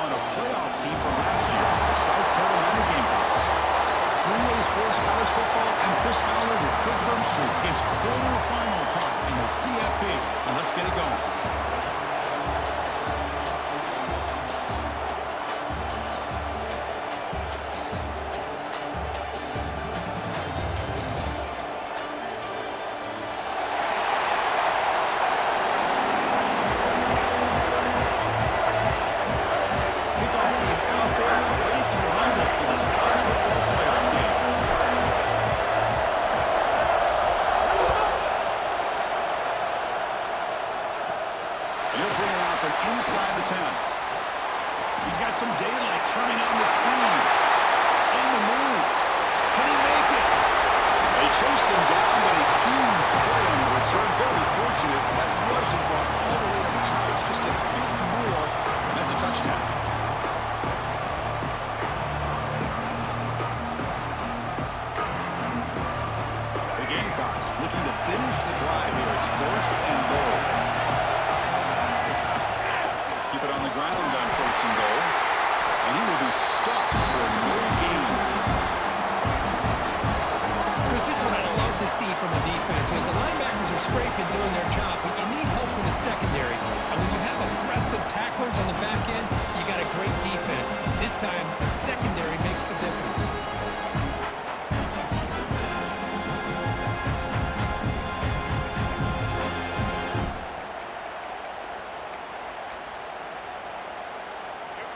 about a playoff team from last year, the South Carolina Gamecocks. 3A Sports College Football and Chris Fowler with Kirk Street. It's quarterfinal time in the CFP, and let's get it going. Inside the 10. He's got some daylight turning on the speed. On the move. Can he make it? They chase him down, but a huge play on the return. Very fortunate that wasn't brought all the way to the house. Just a bit more, and that's a touchdown. The Gamecocks looking to finish the drive here. It's 1st and goal. Keep it on the ground on 1st and goal. And he will be stopped for no gain. Chris, this one I love to see from the defense because the linebackers are scraping, doing their job, but you need help from the secondary. And when you have aggressive tacklers on the back end, you got a great defense. This time, the secondary makes the difference.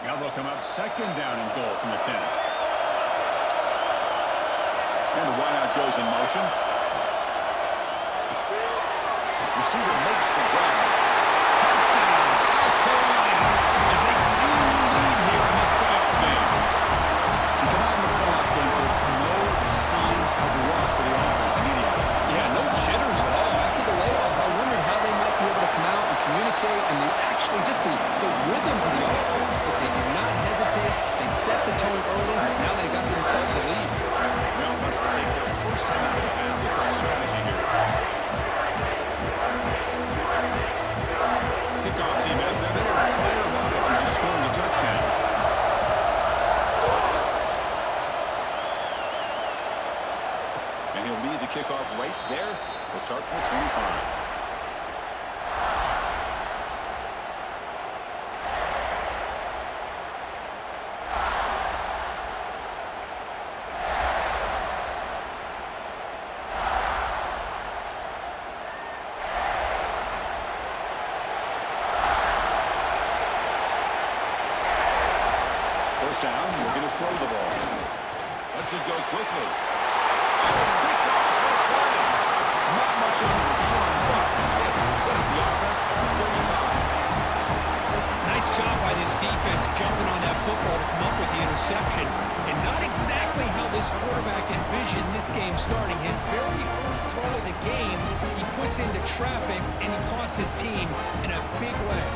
Now they'll come up 2nd down and goal from the 10. And the wideout goes in motion. Receiver makes the grab. Touchdown, South Carolina, as they claim the lead here in this playoff game. And come out in the playoff game, no signs of rust for the offense immediately. Yeah, no jitters at all. After the layoff, I wondered how they might be able to come out and communicate, and actually just the rhythm to the offense, but they did not hesitate. They set the tone early. Now they got themselves a lead. The offense will take their first time out of the half. They'll take strategy here. Kickoff team out there. They're fired up and just scoring a touchdown. And he'll lead the kickoff right there. They'll start from the 25. Down, we're going to throw the ball. Let's it go quickly. And it's picked off. Great play. Not much on the return, but it set up the offense at the 35. Nice job by this defense jumping on that football to come up with the interception. And not exactly how this quarterback envisioned this game starting. His very first throw of the game, he puts into traffic, and he costs his team in a big way.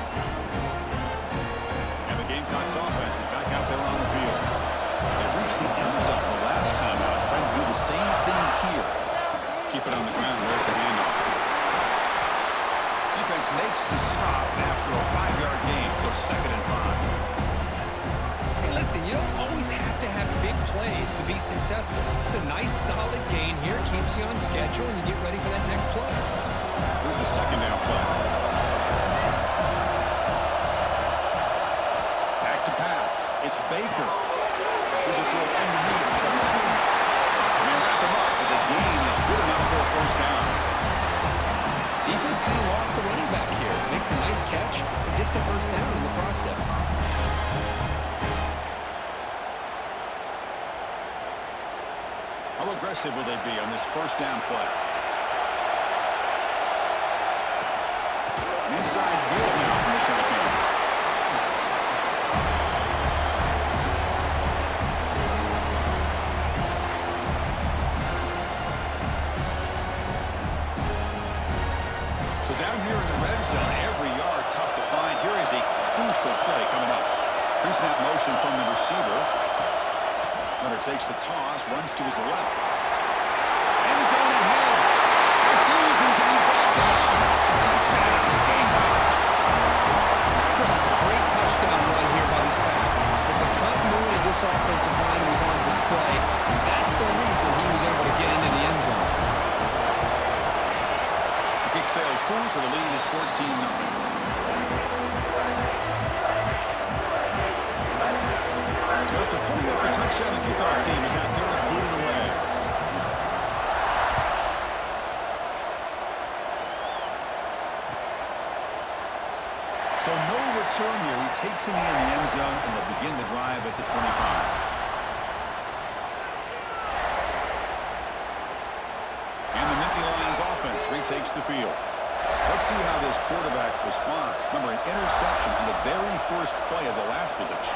Gamecocks offense is back out there on the field. They reached the end zone the last time out. Trying to do the same thing here. Keep it on the ground. Where's the handoff? Defense makes the stop after a 5-yard gain, so 2nd and 5. Hey, listen, you don't always have to have big plays to be successful. It's a nice, solid gain here. Keeps you on schedule, and you get ready for that next play. Here's the 2nd down play. It's Baker. Here's a throw underneath to the line. And they wrap him up, but the gain is good enough for a 1st down. Defense kind of lost a running back here. Makes a nice catch, but gets the 1st down in the process. How aggressive will they be on this 1st down play? An inside give now from the shotgun. Down here in the red zone, every yard tough to find. Here is a crucial play coming up. Pre-snap motion from the receiver. Runner takes the toss, runs to his left. End zone ahead. Refusing to be brought down. Touchdown, Gamecocks. Chris, it's a great touchdown run here by this back. Clock sails through, so the lead is 14-0. So after putting up a touchdown, the kickoff team is out there and booted away. So no return here. He takes it in the end zone, and they'll begin the drive at the 25. And the Nittany Lions offense retakes the field. Let's see how this quarterback responds. Remember, an interception on the very first play of the last possession.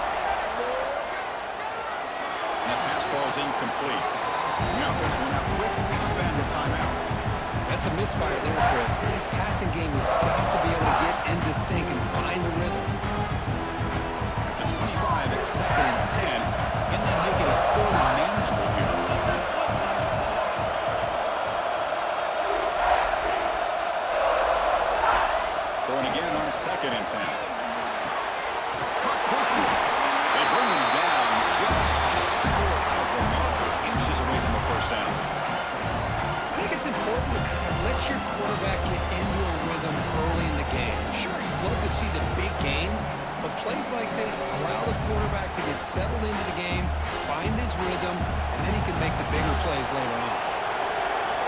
And that pass falls incomplete. The offense will now quickly spend the timeout. That's a misfire there, Chris. This passing game has got to be able to get into sync and find the rhythm. At the 25, it's 2nd and 10. Can they make it a 3rd and manageable here? Throwing again on 2nd and 10. Caught quickly. They bring him down just short of the marker, inches away from the first down. I think it's important to kind of let your quarterback get into a rhythm early in the game. Sure, you'd love to see the big gains, but plays like this allow the quarterback to get settled into the game, find his rhythm, and then he can make the bigger plays later on.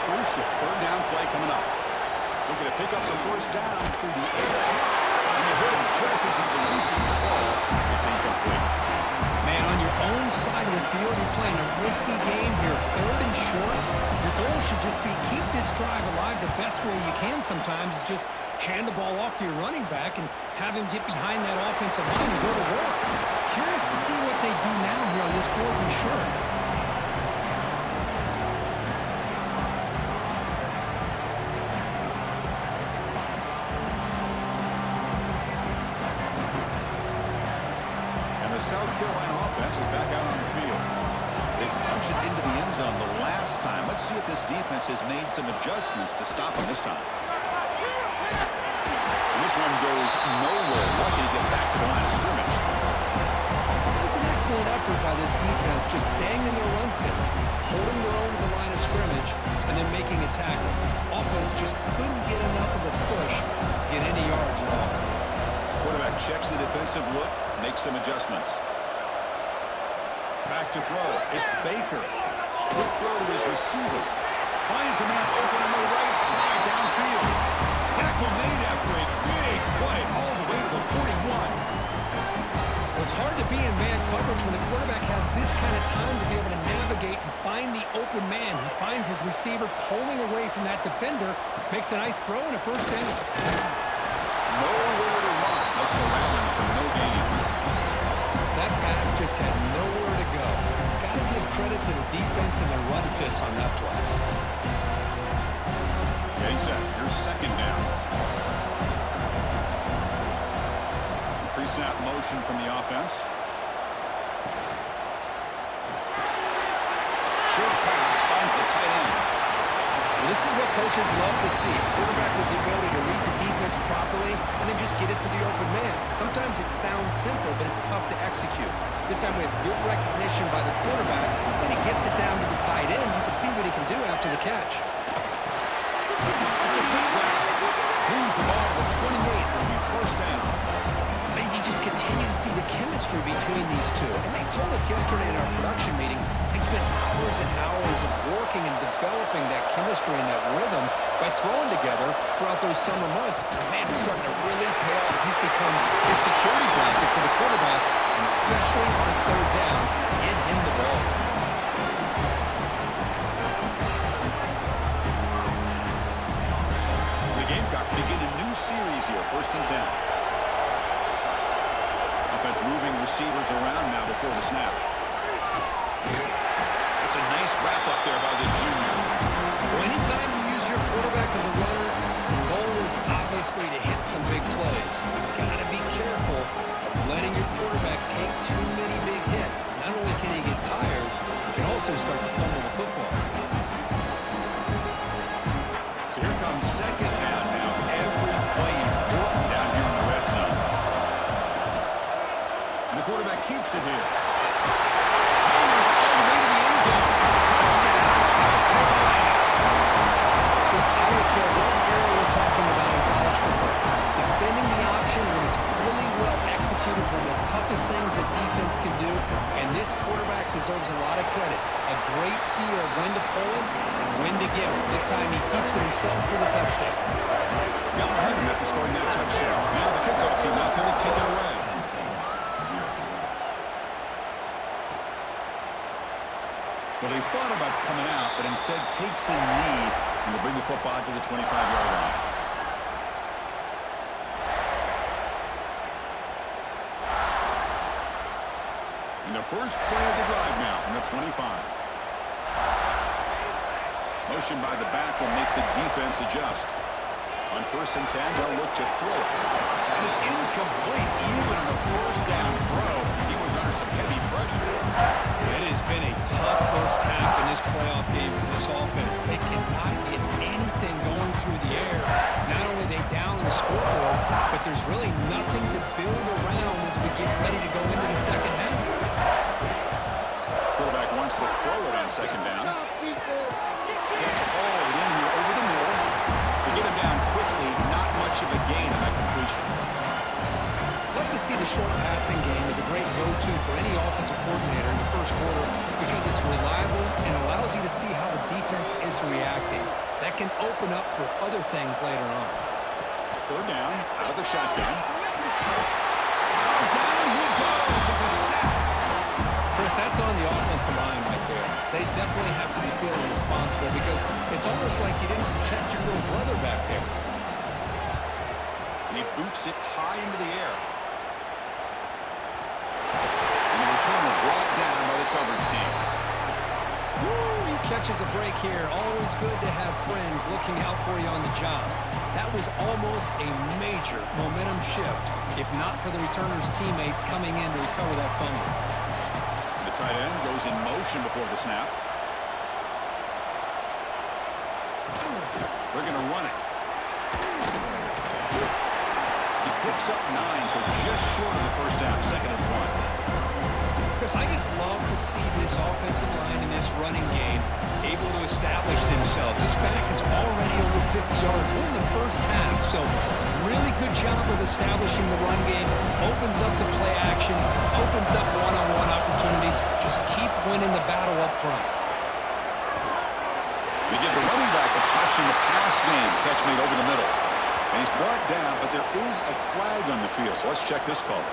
Crucial 3rd down play coming up. Looking to pick up the first down through the air. And they hit him just as he releases the ball. It's incomplete. Man, on your own side of the field, you're playing a risky game here. 3rd and short. Your goal should just be keep this drive alive the best way you can sometimes is just hand the ball off to your running back and have him get behind that offensive line and go to work. Curious to see what they do now here on this 4th and short. South Carolina offense is back out on the field. They punched it into the end zone the last time. Let's see if this defense has made some adjustments to stop them this time. And this one goes nowhere. Lucky to get back to the line of scrimmage. It was an excellent effort by this defense, just staying in their run fits, holding their own to the line of scrimmage, and then making a tackle. Offense just couldn't get enough of a push to get any yards at all. Quarterback checks the defensive look, makes some adjustments. Back to throw. It's Baker. Quick throw to his receiver. Finds a man open on the right side downfield. Tackle made after a big play all the way to the 41. Well, it's hard to be in man coverage when the quarterback has this kind of time to be able to navigate and find the open man. He finds his receiver pulling away from that defender, makes a nice throw and a first down. Nowhere to run. A corralling for no gain. That back just had nowhere to go. Got to give credit to the defense and their run fits on that play. Okay, set. Here's 2nd down. Pre-snap motion from the offense. Short pass finds the tight end. This is what coaches love to see. A quarterback with the ability to read the defense properly and then just get it to the open man. Sometimes it sounds simple, but it's tough to execute. This time we have good recognition by the quarterback. When he gets it down to the tight end, you can see what he can do after the catch. It's a quick grab. Moves the ball to the 28. Will be first down. And you just continue to see the chemistry between these two. And they told us yesterday in our production meeting, they spent hours and hours of working and developing that chemistry and that rhythm by throwing together throughout those summer months. And man, it's starting to really pay off. He's become the security blanket for the quarterback, and especially on 3rd down, get him the ball. The Gamecocks begin a new series here. 1st and 10. Offense moving receivers around now before the snap. It's a nice wrap-up there by the junior. Well, anytime you use your quarterback as a runner, the goal is obviously to hit some big plays. You've got to be careful of letting your quarterback take too many big hits. Not only can he get tired, he can also start to fumble the football. So here comes 2nd down now. Every play important down here in the red zone. And the quarterback keeps it here. Fires all the way to the end zone. Touchdown, South Carolina. Chris, I don't care what era we're talking offense can do, and this quarterback deserves a lot of credit. A great feel of when to pull it and when to give it. This time he keeps it himself for the touchdown. Got momentum after scoring that touchdown. Now the kickoff team out there to kick it away. Well, they thought about coming out, but instead takes a knee and will bring the football to the 25-yard line. And the first play of the drive now from the 25. Motion by the back will make the defense adjust. On 1st and 10, they'll look to throw it. And it's incomplete even on the first down throw. He was under some heavy pressure. It has been a tough first half in this playoff game for this offense. They cannot get anything going through the air. Not only are they down on the scoreboard, but there's really nothing to build around as we get ready to go into the second half. Quarterback wants to throw it on 2nd down. Catch hauled in here over the middle. To get him down quickly, not much of a gain on that completion. Love to see the short passing game as a great go-to for any offensive coordinator in the first quarter because it's reliable and allows you to see how the defense is reacting. That can open up for other things later on. 3rd down, out of the shotgun. Down he goes. It's a sack. Chris, that's on the offensive line right there. They definitely have to be feeling responsible because it's almost like you didn't protect your little brother back there. And he boots it high into the air. And the returner brought down by the coverage team. Woo, he catches a break here. Always good to have friends looking out for you on the job. That was almost a major momentum shift, if not for the returner's teammate coming in to recover that fumble. The tight end goes in motion before the snap. They're going to run it. He picks up 9, so just short of the first down, 2nd and 1. Chris, I just love to see this offensive line in this running game able to establish themselves. This back is already over 50 yards. We're in the first half, so really good job of establishing the run game. Opens up the play action, opens up one-on-one opportunities. Just keep winning the battle up front. We give the running back a touch in the pass game. Catch made over the middle. And he's brought down, but there is a flag on the field, so let's check this call.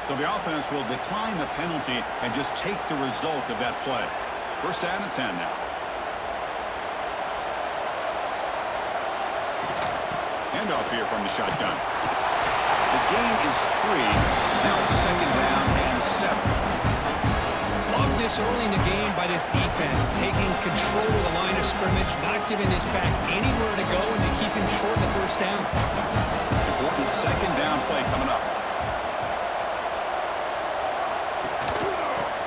So the offense will decline the penalty and just take the result of that play. 1st down and 10 now. Handoff here from the shotgun. The gain is 3. Now it's 2nd down and 7. Love this early in the game by this defense, taking control of the line of scrimmage, not giving this back anywhere to go, and they keep him short of the 1st down. Important 2nd down play coming up.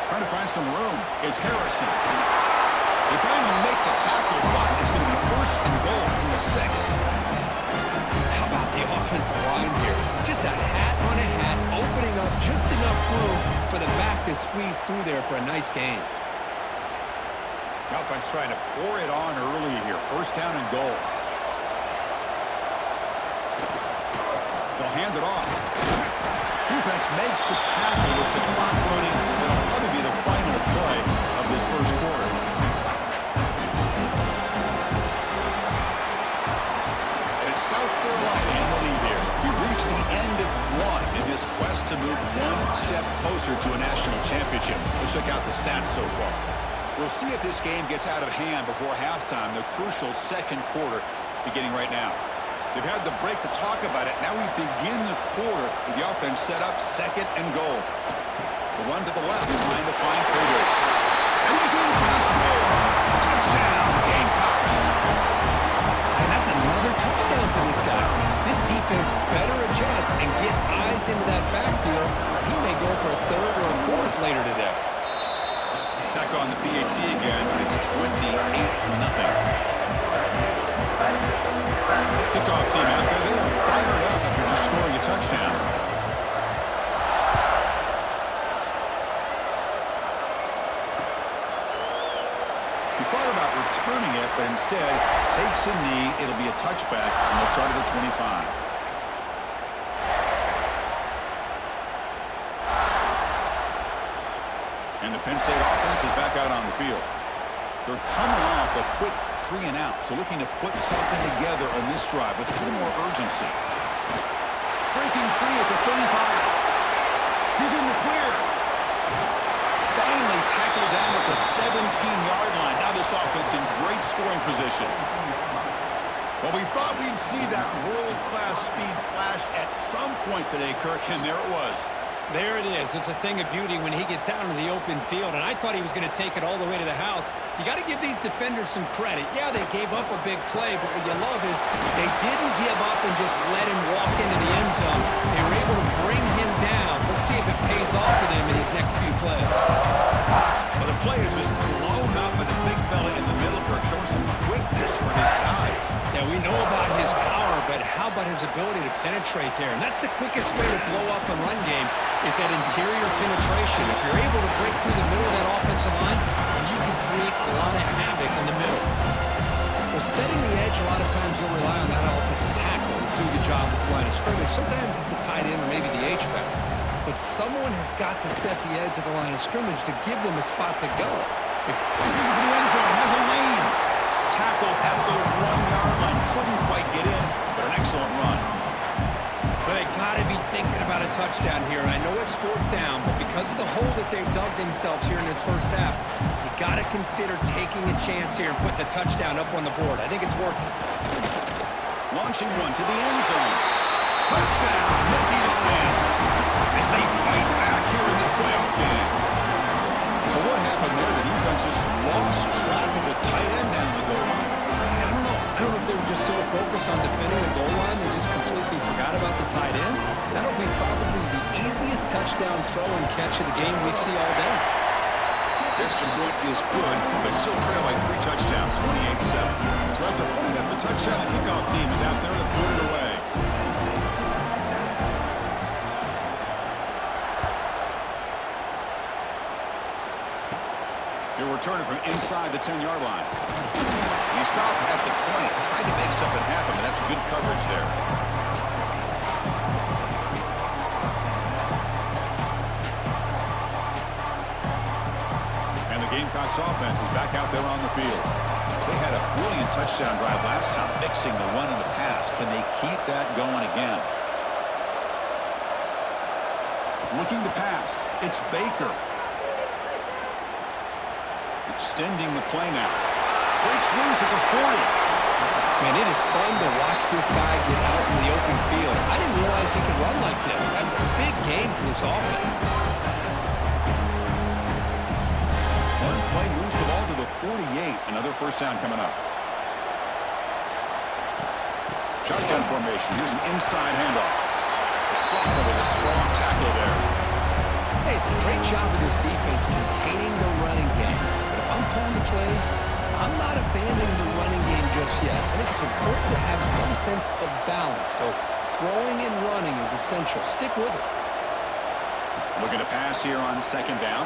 Trying to find some room. It's Harrison. They finally make the tackle, but it's going to be 1st and goal from the 6. How about the offensive line here? Just a hat on a hat, opening up just enough room for the back to squeeze through there for a nice gain. The offense trying to pour it on early here. 1st down and goal. They'll hand it off. Defense makes the tackle with the clock running. That'll probably be the final play of this first quarter. And it's South Carolina in the lead here. We've reached the end of 1 in this quest to move 1 step closer to a national championship. Let's check out the stats so far. We'll see if this game gets out of hand before halftime, the crucial 2nd quarter beginning right now. They've had the break to talk about it. Now we begin the quarter with the offense set up 2nd and goal. The run to the left, trying to find Prater. And he's in for the score. Touchdown, Gamecocks. And that's another touchdown for this guy. This defense better adjust and get eyes into that backfield, or he may go for a 3rd or a 4th later today. Attack on the PAT again, and it's 28-0. Kickoff team out there. They are fired up after just scoring a touchdown. He thought about returning it, but instead takes a knee. It'll be a touchback, and they'll start at the 25. 2 And the Penn State offense is back out on the field. They're coming off a quick 3-and-out, so looking to put something together on this drive with a little more urgency. Breaking free at the 35. He's in the clear. Finally tackled down at the 17-yard line. Now this offense in great scoring position. Well, we thought we'd see that world-class speed flash at some point today, Kirk, and there it was. There it is. It's a thing of beauty when he gets out into the open field, and I thought he was going to take it all the way to the house. You got to give these defenders some credit. Yeah, they gave up a big play, but what you love is they didn't give up and just let him walk into the end zone. They were able to bring him down. Let's see if it pays off for them in his next few plays. Well, the play is just blown up, and the big fella in the middle, Kirk, showing some quickness for his size. Yeah, we know about his power, but how about his ability to penetrate there? And that's the quickest way to blow up a run game, is that interior penetration. If you're able to break through the middle of that offensive line, then you can create a lot of havoc in the middle. Well, setting the edge, a lot of times you'll rely on that offensive tackle to do the job at the line of scrimmage. Sometimes it's a tight end or maybe the H-back. But someone has got to set the edge of the line of scrimmage to give them a spot to go. If the end zone has a lane. Tackle at the 1-yard line. Couldn't quite get in, but an excellent run. But they got to be thinking about a touchdown here. And I know it's 4th down, but because of the hole that they've dug themselves here in this first half, you got to consider taking a chance here and putting a touchdown up on the board. I think it's worth it. Launching one to the end zone. Touchdown, Nittany Lions, as they fight back here in this playoff game. So what happened there? The defense just lost track of the tight end down the goal line. I don't know if they were just so focused on defending the goal line, they just completely forgot about the tight end. That'll be probably the easiest touchdown throw and catch of the game we see all day. Extra point is good, but still trail by 3 touchdowns, 28-7. So after putting up the touchdown, the kickoff team is out there to put it away. He'll return it from inside the 10-yard line. He stopped at the 20, tried to make something happen, but that's good coverage there. And the Gamecocks offense is back out there on the field. They had a brilliant touchdown drive last time, mixing the run and the pass. Can they keep that going again? Looking to pass. It's Baker. Extending the play now. Breaks loose at the 40. Man, it is fun to watch this guy get out in the open field. I didn't realize he could run like this. That's a big game for this offense. One play moves the ball to the 48. Another first down coming up. Shotgun formation. Here's an inside handoff. A sophomore with a strong tackle there. Hey, it's a great job of this defense containing the running game. But if I'm calling the plays, I'm not abandoning the running game just yet. I think it's important to have some sense of balance. So throwing and running is essential. Stick with it. Looking to pass here on 2nd down.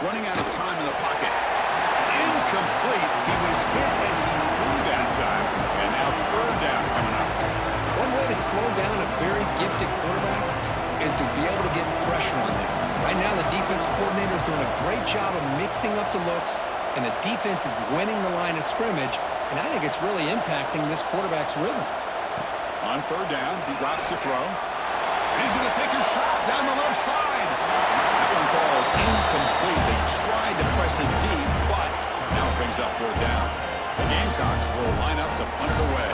Running out of time in the pocket. It's incomplete. He was hit as he threw that time. And now 3rd down coming up. One way to slow down a very gifted quarterback is to be able to get pressure on him. Right now, the defense coordinator is doing a great job of mixing up the looks, and the defense is winning the line of scrimmage, and I think it's really impacting this quarterback's rhythm. On 3rd down, he drops to throw. And he's going to take a shot down the left side. That one falls incomplete. They tried to press it deep, but now it brings up 4th down. The Gamecocks will line up to punt it away.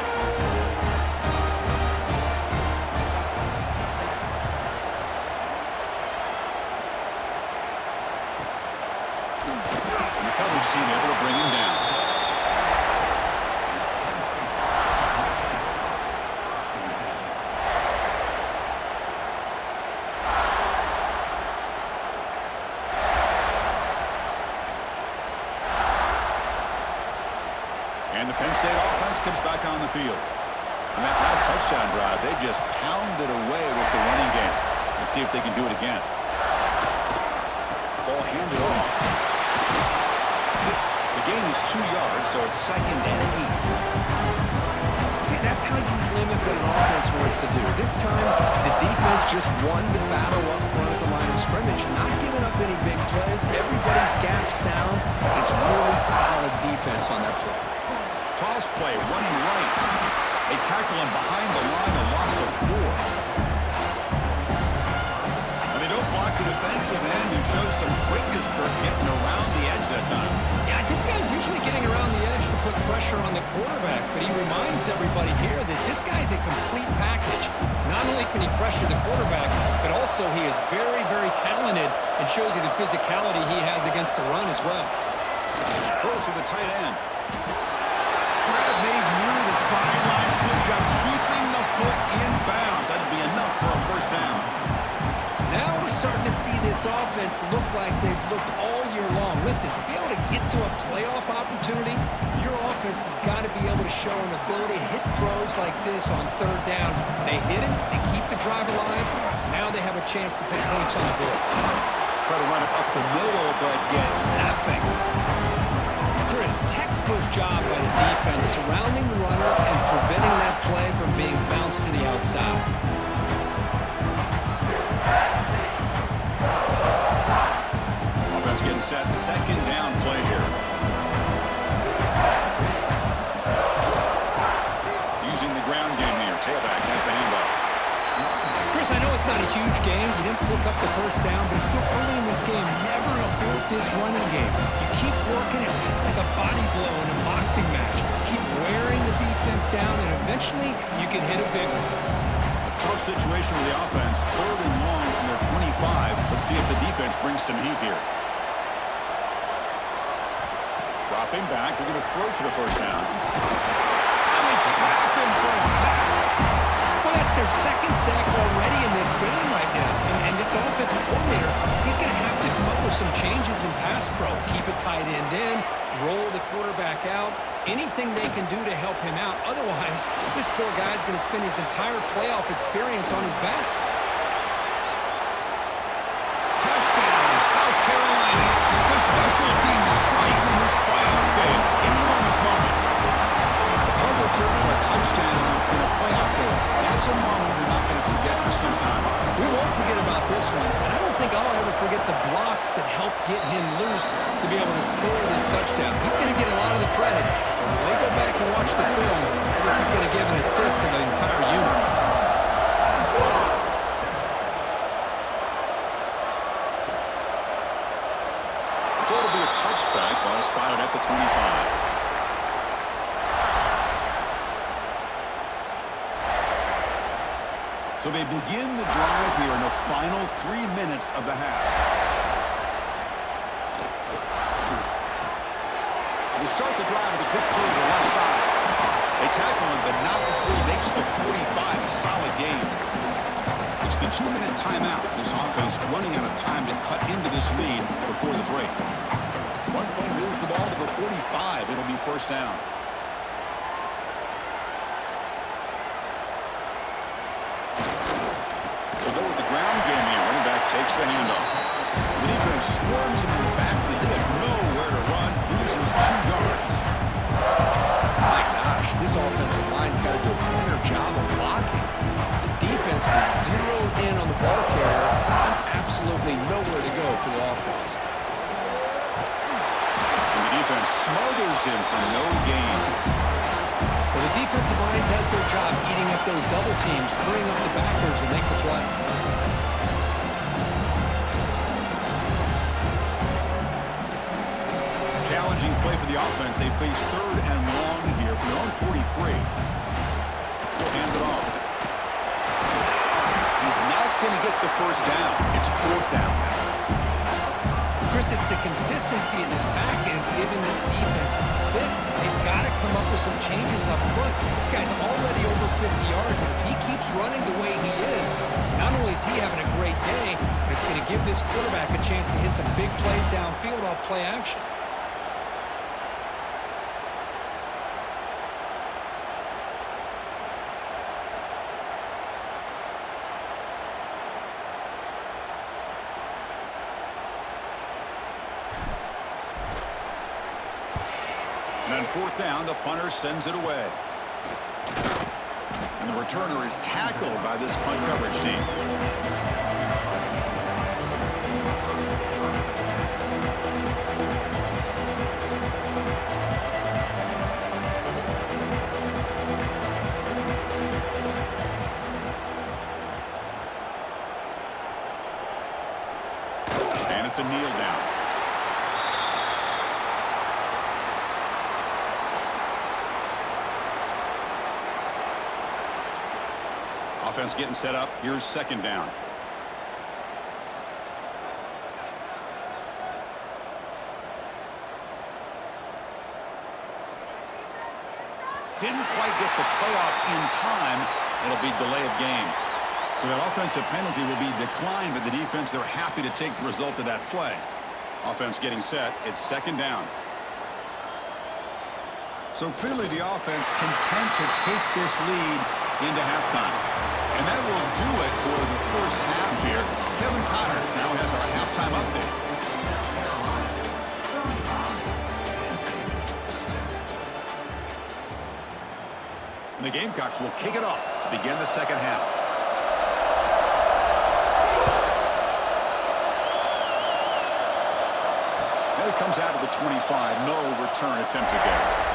Seem able to bring him down. And the Penn State offense comes back on the field. On that last touchdown drive, they just pounded away with the running game. Let's see if they can do it again. Ball handed off. The gain is 2 yards, so it's 2nd and 8. See, that's how you limit what an offense wants to do. This time, the defense just won the battle up front at the line of scrimmage, not giving up any big plays. pass on that play. Toss play, running right. They tackle him behind the line, a loss of 4. And they don't block the defensive end, who shows some quickness, Kirk, getting around the edge that time. Yeah, this guy's usually getting around the edge to put pressure on the quarterback, but he reminds everybody here that this guy's a complete package. Not only can he pressure the quarterback, but also he is very, very talented and shows you the physicality he has against the run as well. Throws to the tight end. Grab made near the sidelines. Good job keeping the foot in bounds. That'd be enough for a first down. Now we're starting to see this offense look like they've looked all year long. Listen, to be able to get to a playoff opportunity, your offense has got to be able to show an ability to hit throws like this on 3rd down. They hit it, they keep the drive alive. Now they have a chance to put points on the board. Try to run it up the middle, but get nothing. Chris, textbook job by the defense surrounding the runner and preventing that play from being bounced to the outside. Offense getting set. 2nd down play here. Using the ground game here. Tailback has the handoff. Chris, I know it's not a huge game. You didn't pick up the first down, but it's still early in this game. Never abort this running game. You keep working. It's kind of like a body blow in a boxing match. Keep wearing the defense down, and eventually you can hit a big one. Tough situation with the offense. 3rd and long from their 25. Let's see if the defense brings some heat here. Dropping back. They're going to throw for the first down. And they trap him for a sack. Well, that's their 2nd sack already in this game right now. And this offensive coordinator, he's going to have to come up with some changes in pass pro. Keep a tight end in, roll the quarterback out, anything they can do to help him out. Otherwise, this poor guy's going to spend his entire playoff experience on his back. Touchdown, South Carolina. The special teams strike in this playoff game. Enormous moment. The punt return for a touchdown in a playoff game. That's a moment we're not going to forget for some time. We won't forget about this one, and I don't think I'll ever forget the blocks that helped get him loose to be able to score this touchdown. He's going to get a lot of the credit, but when they go back and watch the film, I think he's going to give an assist to the entire unit. So it'll be a touchback while spotted at the 25. So they begin the drive here in the final 3 minutes of the half. They start the drive with a quick throw to the left side. They tackle him, but not before he makes the 45. A solid game. It's the 2-minute timeout. This offense running out of time to cut into this lead before the break. One play moves the ball to the 45. It'll be first down. Takes the handoff. The defense swarms him in the backfield. They have nowhere to run. Loses 2 yards. My gosh, this offensive line's got to do a better job of blocking. The defense was zeroed in on the ball carrier and absolutely nowhere to go for the offense. And the defense smothers him for no gain. Well, the defensive line does their job eating up those double teams, freeing up the backers to make the play. Challenging play for the offense. They face 3rd and long here from their own 43. Hand it off. He's not going to get the first down. It's 4th down now. Chris, it's the consistency in this back is giving this defense fits. They've got to come up with some changes up front. This guy's already over 50 yards, and if he keeps running the way he is, not only is he having a great day, but it's going to give this quarterback a chance to hit some big plays downfield off play action. And on 4th down, the punter sends it away. And the returner is tackled by this punt coverage team. And it's a kneel down. Offense getting set up. Here's second down. Didn't quite get the playoff in time. It'll be delay of game. So that offensive penalty will be declined by the defense. They're happy to take the result of that play. Offense getting set. It's second down. So clearly the offense content to take this lead into halftime. And that will do it for the first half here. Kevin Connors now has our halftime update. And the Gamecocks will kick it off to begin the second half. And it comes out of the 25. No return attempted there.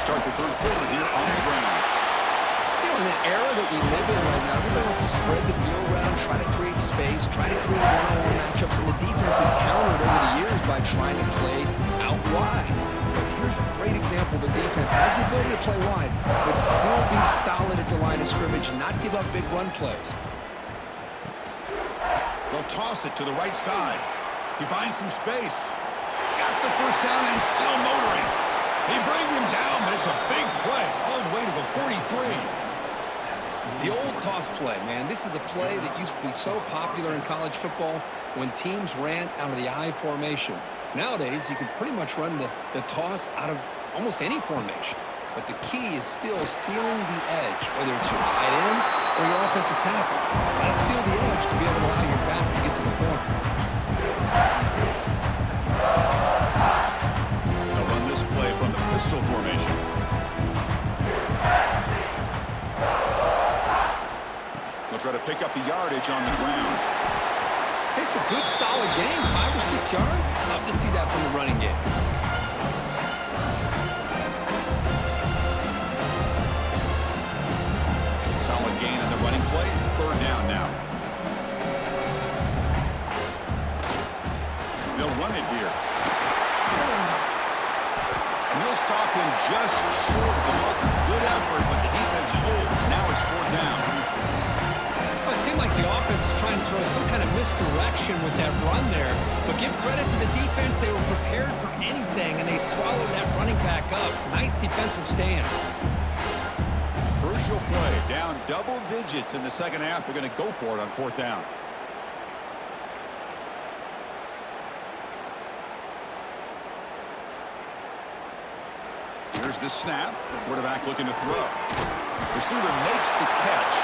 Start the third quarter here on the ground. You know, in the era that we live in right now, everybody wants to spread the field around, try to create space, try to create one-on-one matchups, and the defense has countered over the years by trying to play out wide. But here's a great example. The defense has the ability to play wide, but still be solid at the line of scrimmage and not give up big run plays. They'll toss it to the right side. He finds some space. Got the first down and still motoring. He brings him down, but it's a big play all the way to the 43. The old toss play, man. This is a play that used to be so popular in college football when teams ran out of the I formation. Nowadays, you can pretty much run the toss out of almost any formation. But the key is still sealing the edge, whether it's your tight end or your offensive tackle. Got to seal the edge to be able to allow your back to get to the corner. From the pistol formation. They'll try to pick up the yardage on the ground. It's a good, solid game. 5 or 6 yards. Love to see that from the running game. Solid gain in the running play. Third down now. They'll run it here. And they'll stop him just short of the mark. Good effort, but the defense holds. Now it's fourth down. Well, it seemed like the offense was trying to throw some kind of misdirection with that run there. But give credit to the defense. They were prepared for anything, and they swallowed that running back up. Nice defensive stand. Crucial play. Down double digits in the second half. They're going to go for it on fourth down. Here's the snap. Quarterback looking to throw. Receiver makes the catch.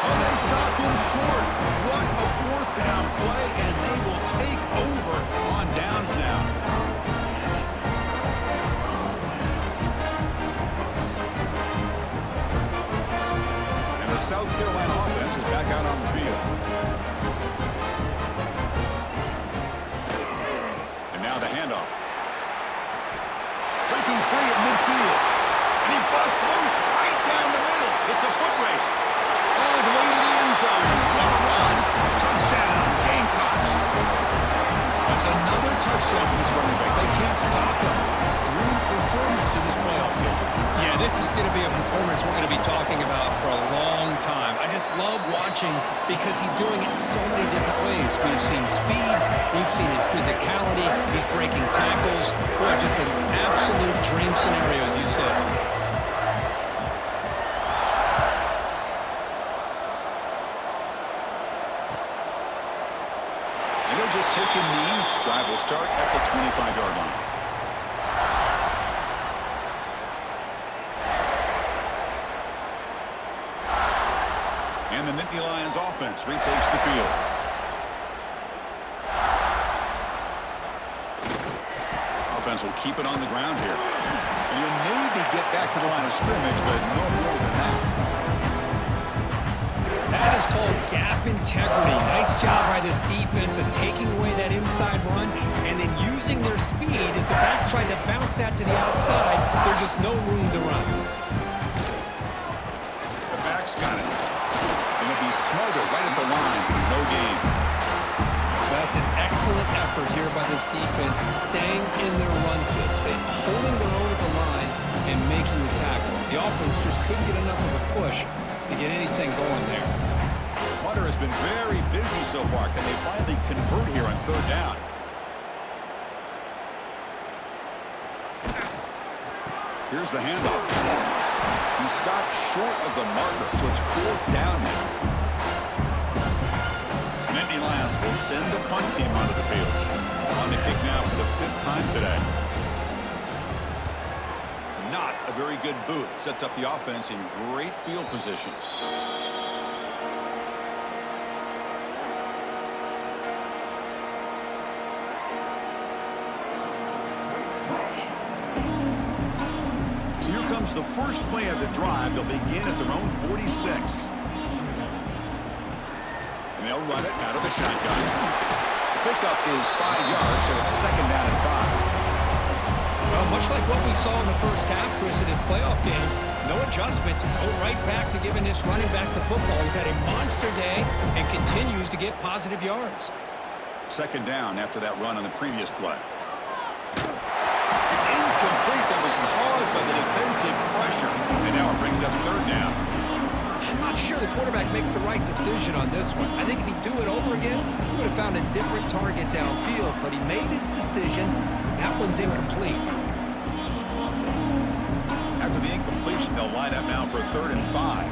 Oh, they stopped him short. What a fourth down play, and they will take over on downs now. And the South Carolina offense is back out on the field. And now the handoff. Breaking free at midfield. And he busts loose right down the middle. It's a foot race. All the way to the end zone. What a run. Touchdown, Gamecocks. That's another touchdown for this running back. They can't stop him. Dream performance in this playoff game. Yeah, this is going to be a performance we're going to be talking about for a long time. I just love watching because he's doing it in so many different ways. We've seen speed, we've seen his physicality, he's breaking tackles. Boy, just an absolute dream scenario, as you said. And he'll just take a knee. Drive will start at the 25-yard line. And the Nittany Lions offense retakes the field. Offense will keep it on the ground here. And you'll maybe get back to the line of scrimmage, but no more than that. integrity. Nice job by this defense of taking away that inside run and then using their speed as the back tried to bounce that to the outside. There's just no room to run. The back's got it. And it'll be smothered right at the line for no gain. That's an excellent effort here by this defense, staying in their run fit, holding their own at the line and making the tackle. The offense just couldn't get enough of a push to get anything going there. Hunter has been very busy so far. Can they finally convert here on third down? Here's the handoff. He stopped short of the marker, so it's fourth down now. Nittany Lions will send the punt team onto the field. On the kick now for the 5th time today. Not a very good boot. Sets up the offense in great field position. So here comes the first play of the drive. They'll begin at their own 46. And they'll run it out of the shotgun. The pickup is 5 yards, so it's 2nd down and 5. Well, much like what we saw in the first half, Chris, in his playoff game, no adjustments. Go right back to giving this running back the football. He's had a monster day and continues to get positive yards. 2nd down after that run on the previous play. It's incomplete. That was caused by the defensive pressure. And now it brings up 3rd down. I'm not sure the quarterback makes the right decision on this one. I think if he'd do it over again, he would have found a different target downfield, but he made his decision. That one's incomplete. After the incompletion, they'll line up now for 3rd and 5.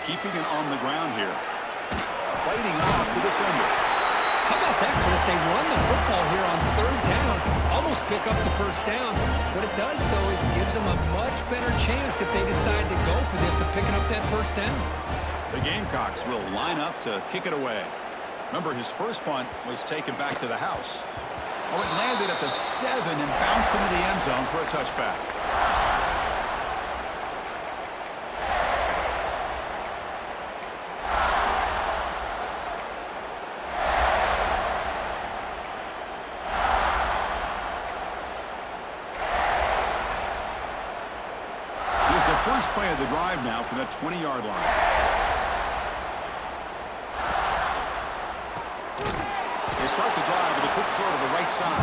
Keeping it on the ground here. Fighting off the defender. How about that, Chris? They run the football here on 3rd down, almost pick up the 1st down. What it does, though, is it gives them a much better chance if they decide to go for this of picking up that 1st down. The Gamecocks will line up to kick it away. Remember, his first punt was taken back to the house. Oh, it landed at the 7 and bounced into the end zone for a touchback. Here's the first play of the drive now from the 20-yard line. They start the drive with a quick throw to the right side.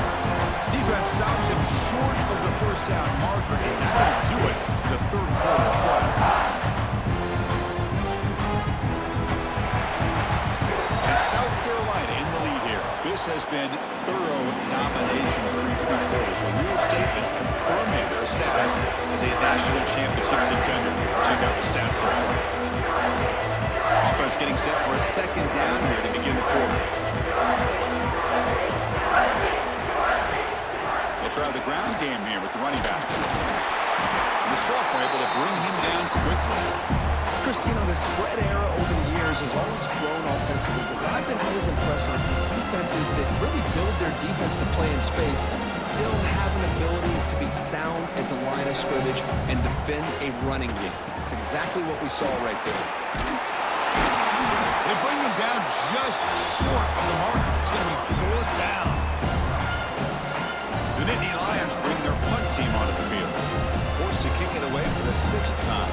Defense stops him short of the 1st down marker, and that'll do it for the 3rd quarter play. And South Carolina in the lead here. This has been thorough domination through 3 quarters. A real statement confirming their status as a national championship contender. Check out the stats so far. Offense getting set for a 2nd down here to begin the quarter. They'll try the ground game here with the running back. And the sophomore able to bring him down quickly. Chris, you know, the spread era over the years has always grown offensively, but what I've been always impressed with defenses that really build their defense to play in space still have an ability to be sound at the line of scrimmage and defend a running game. It's exactly what we saw right there. They bring him down just short of the mark. It's going to be 4th down. The Nittany Lions bring their punt team onto the field. Forced to kick it away for the 6th time.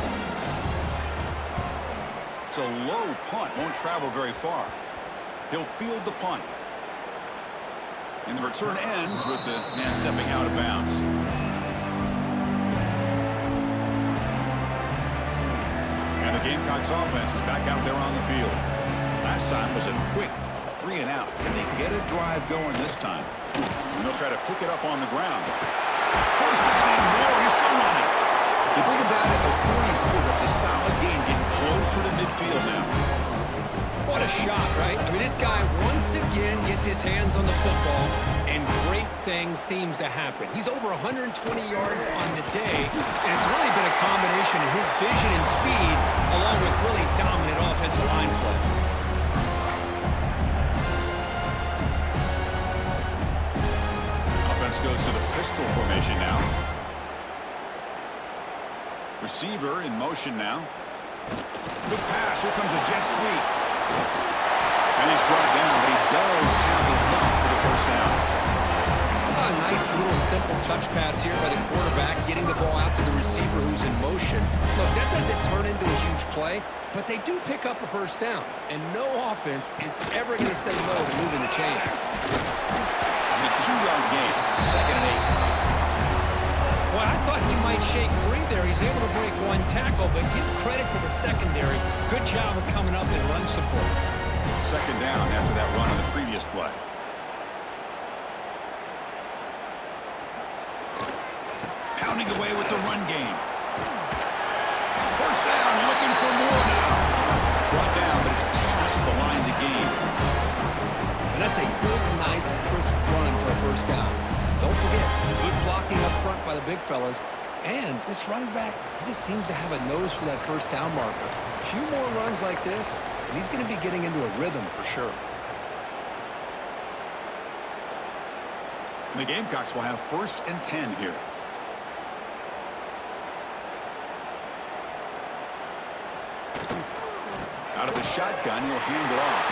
It's a low punt. Won't travel very far. He'll field the punt. And the return ends with the man stepping out of bounds. And the Gamecocks offense is back out there on the field. Last time was a quick 3 and out. Can they get a drive going this time? And they'll try to pick it up on the ground. First down and more. He's still running. They bring him down at the 44. That's a solid gain, getting closer to midfield now. What a shot, right? I mean, this guy once again gets his hands on the football, and great things seems to happen. He's over 120 yards on the day, and it's really been a combination of his vision and speed, along with really dominant offensive line play. Offense goes to the pistol formation now. Receiver in motion now. Good pass. Here comes a jet sweep. And he's brought down, but he does have enough for the first down. A nice little simple touch pass here by the quarterback, getting the ball out to the receiver who's in motion. Look, that doesn't turn into a huge play, but they do pick up a first down. And no offense is ever going to say no to moving the chains. It's a 2-yard gain. 2nd and 8. Well, I thought he might shake free there. He's able to break one tackle, but give credit to the secondary. Good job of coming up in run support. 2nd down after that run on the previous play. Pounding away with the run game. First down, looking for more now. Brought down, but it's past the line to gain. And that's a good, nice, crisp run for a first down. Don't forget, good blocking up front by the big fellas. And this running back, he just seems to have a nose for that first down marker. A few more runs like this, and he's going to be getting into a rhythm for sure. And the Gamecocks will have 1st and 10 here. Out of the shotgun, he'll hand it off.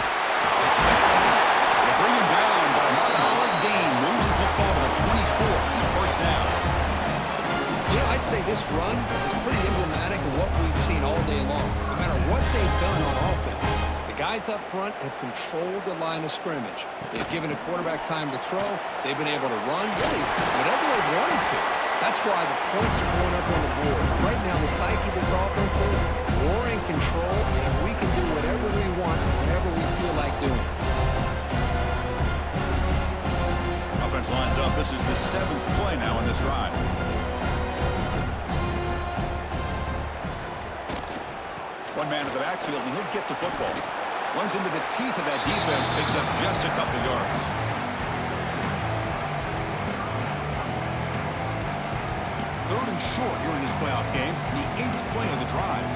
They bring him down, but a solid gain moves the football to the 24 on the first down. You know, I'd say this run is pretty emblematic of what we've seen all day long. No matter what they've done on offense, the guys up front have controlled the line of scrimmage. They've given a quarterback time to throw. They've been able to run, really, whatever they wanted to. That's why the points are going up on the board. Right now, the psyche of this offense is we're in control, and we can do whatever we want, whenever we feel like doing it. Offense lines up. This is the 7th play now in this drive. One man in the backfield, and he'll get the football. Runs into the teeth of that defense, picks up just a couple yards. Third and short here in this playoff game, the 8th play of the drive.